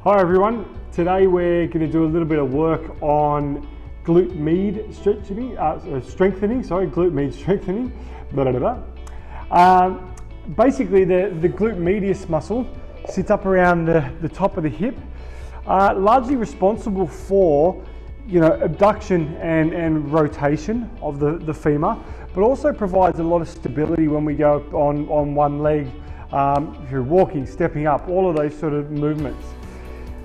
Hi everyone, today we're going to do a little bit of work on glute med strengthening, glute med strengthening, basically the glute medius muscle sits up around the top of the hip, largely responsible for abduction and rotation of the femur, but also provides a lot of stability when we go on one leg, if you're walking, stepping up, all of those sort of movements.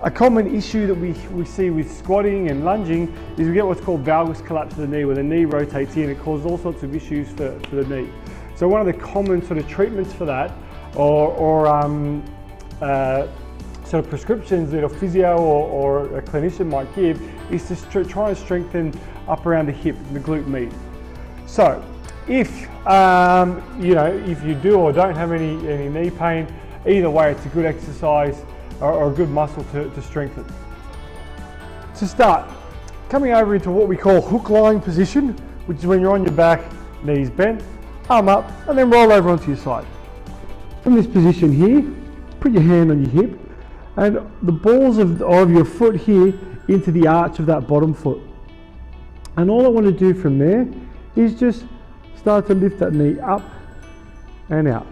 A common issue that we see with squatting and lunging is we get what's called valgus collapse of the knee, where the knee rotates in. It causes all sorts of issues for the knee. So one of the common sort of treatments for that, or sort of prescriptions that a physio or a clinician might give, is to try and strengthen up around the hip, the glute med. So if if you do or don't have any knee pain, either way it's a good exercise or a good muscle to strengthen. To start, coming over into what we call hook lying position, which is when you're on your back, knees bent, arm up, and then roll over onto your side. From this position here, put your hand on your hip and the balls of your foot here into the arch of that bottom foot. And all I want to do from there is just start to lift that knee up and out.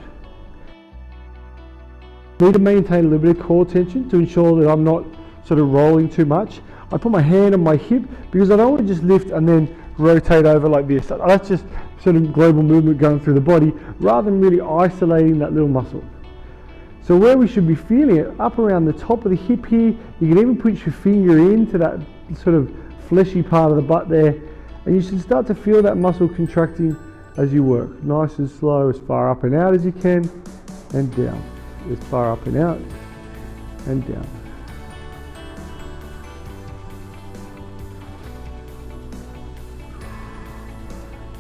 Need to maintain a little bit of core tension to ensure that I'm not sort of rolling too much. I put my hand on my hip because I don't want to just lift and then rotate over like this. That's just sort of global movement going through the body rather than really isolating that little muscle. So where we should be feeling it, up around the top of the hip here, you can even put your finger into that sort of fleshy part of the butt there, and you should start to feel that muscle contracting as you work. Nice and slow, as far up and out as you can, and down. As far up and out and down.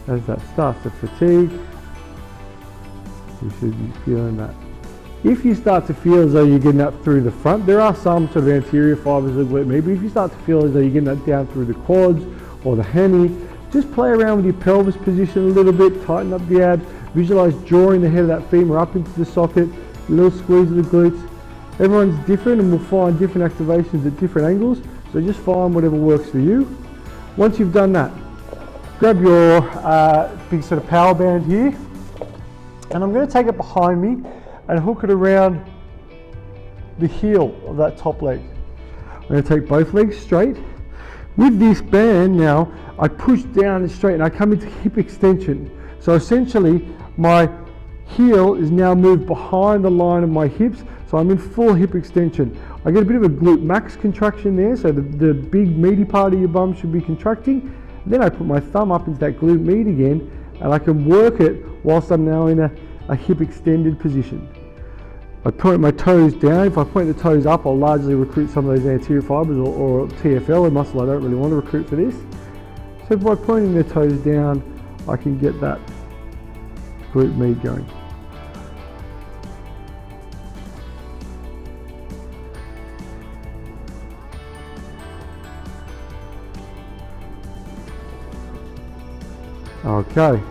As that starts to fatigue, you should be feeling that. If you start to feel as though you're getting that through the front, there are some sort of anterior fibers of glute med, but if you start to feel as though you're getting that down through the quads or the hammy, just play around with your pelvis position a little bit, tighten up the abs, visualize drawing the head of that femur up into the socket, a little squeeze of the glutes. Everyone's different and will find different activations at different angles, so just find whatever works for you. Once you've done that, grab your big sort of power band here, and I'm going to take it behind me and hook it around the heel of that top leg. I'm going to take both legs straight. With this band now, I push down and straight and I come into hip extension. So essentially my heel is now moved behind the line of my hips, so I'm in full hip extension. I get a bit of a glute max contraction there, so the big meaty part of your bum should be contracting. Then I put my thumb up into that glute med again, and I can work it whilst I'm now in a hip extended position. I point my toes down. If I point the toes up, I'll largely recruit some of those anterior fibers or TFL, a muscle I don't really want to recruit for this. So by pointing the toes down, I can get that glute med going. Okay,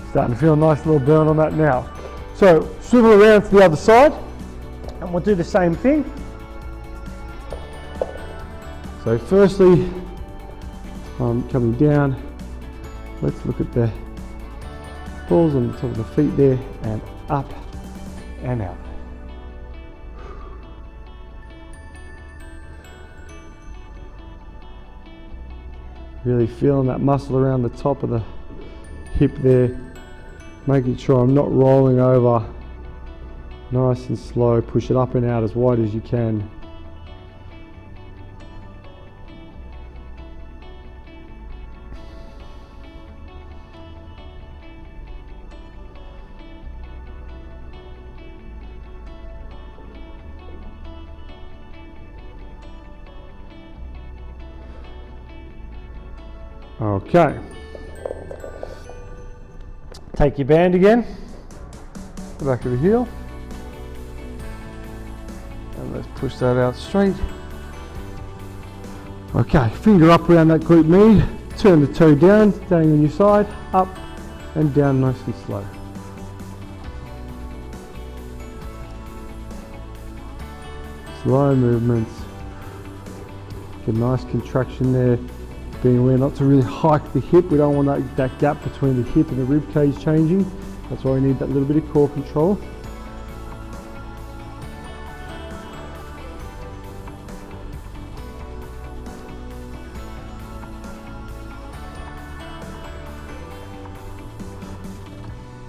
starting to feel a nice little burn on that now. So swivel around to the other side and we'll do the same thing. So firstly, coming down, let's look at the balls on the top of the feet there, and up and out. Really feeling that muscle around the top of the hip there, making sure I'm not rolling over. Nice and slow, push it up and out as wide as you can. Okay. Take your band again, the back of the heel, and let's push that out straight. Okay, finger up around that glute med, turn the toe down, staying on your side, up and down nice and slow. Slow movements. Get a nice contraction there, being aware not to really hike the hip. We don't want that gap between the hip and the rib cage changing. That's why we need that little bit of core control.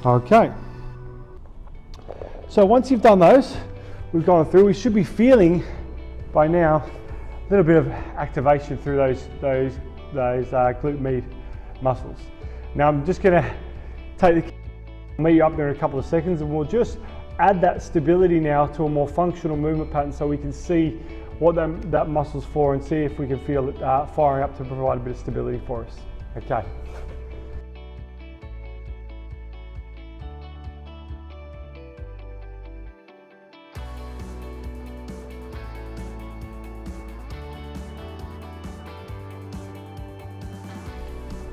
Okay, so once you've done those, we've gone through, we should be feeling by now a little bit of activation through those glute med muscles. Now I'm just going to take the meet you up there in a couple of seconds, and we'll just add that stability now to a more functional movement pattern so we can see what that muscle's for and see if we can feel it firing up to provide a bit of stability for us. Okay.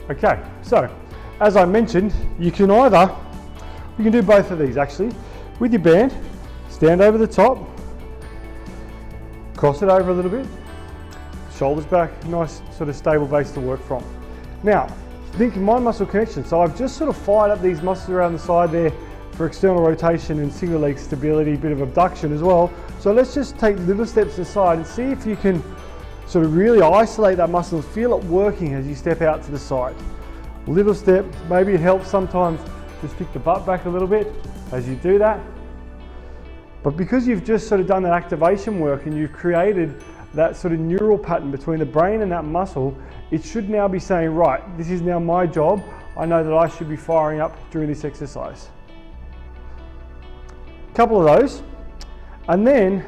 Okay, so as I mentioned, you can do both of these actually. With your band, stand over the top, cross it over a little bit, shoulders back, nice sort of stable base to work from. Now, think mind muscle connection. So I've just sort of fired up these muscles around the side there for external rotation and single leg stability, a bit of abduction as well. So let's just take little steps aside and see if you can sort of really isolate that muscle and feel it working as you step out to the side. Little step, maybe it helps sometimes just kick the butt back a little bit as you do that. But because you've just sort of done that activation work and you've created that sort of neural pattern between the brain and that muscle, it should now be saying, right, this is now my job. I know that I should be firing up during this exercise. A couple of those. And then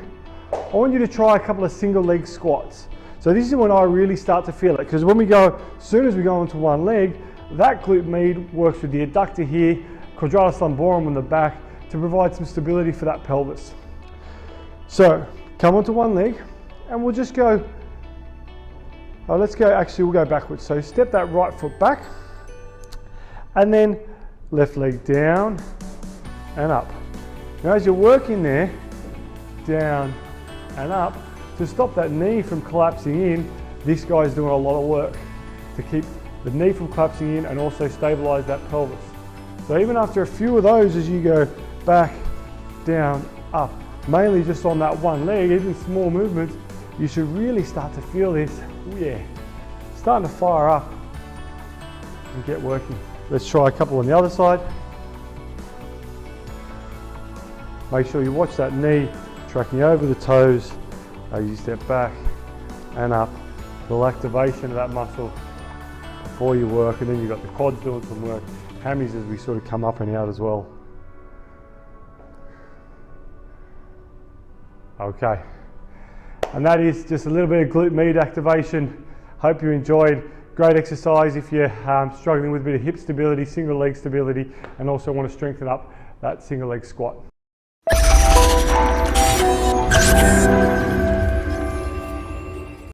I want you to try a couple of single leg squats. So this is when I really start to feel it, because when we go, as soon as we go onto one leg, that glute med works with the adductor here, quadratus lumborum on the back to provide some stability for that pelvis. So come onto one leg and we'll just go, we'll go backwards. So step that right foot back and then left leg down and up. Now as you're working there, down and up, to stop that knee from collapsing in, this guy's doing a lot of work to keep the knee from collapsing in and also stabilize that pelvis. So even after a few of those, as you go back, down, up, mainly just on that one leg, even small movements, you should really start to feel this, starting to fire up and get working. Let's try a couple on the other side. Make sure you watch that knee tracking over the toes as you step back and up. Little activation of that muscle before you work, and then you've got the quads doing some work, hammies as we sort of come up and out as well. Okay, and that is just a little bit of glute med activation. Hope you enjoyed. Great exercise if you're struggling with a bit of hip stability, single leg stability, and also want to strengthen up that single leg squat.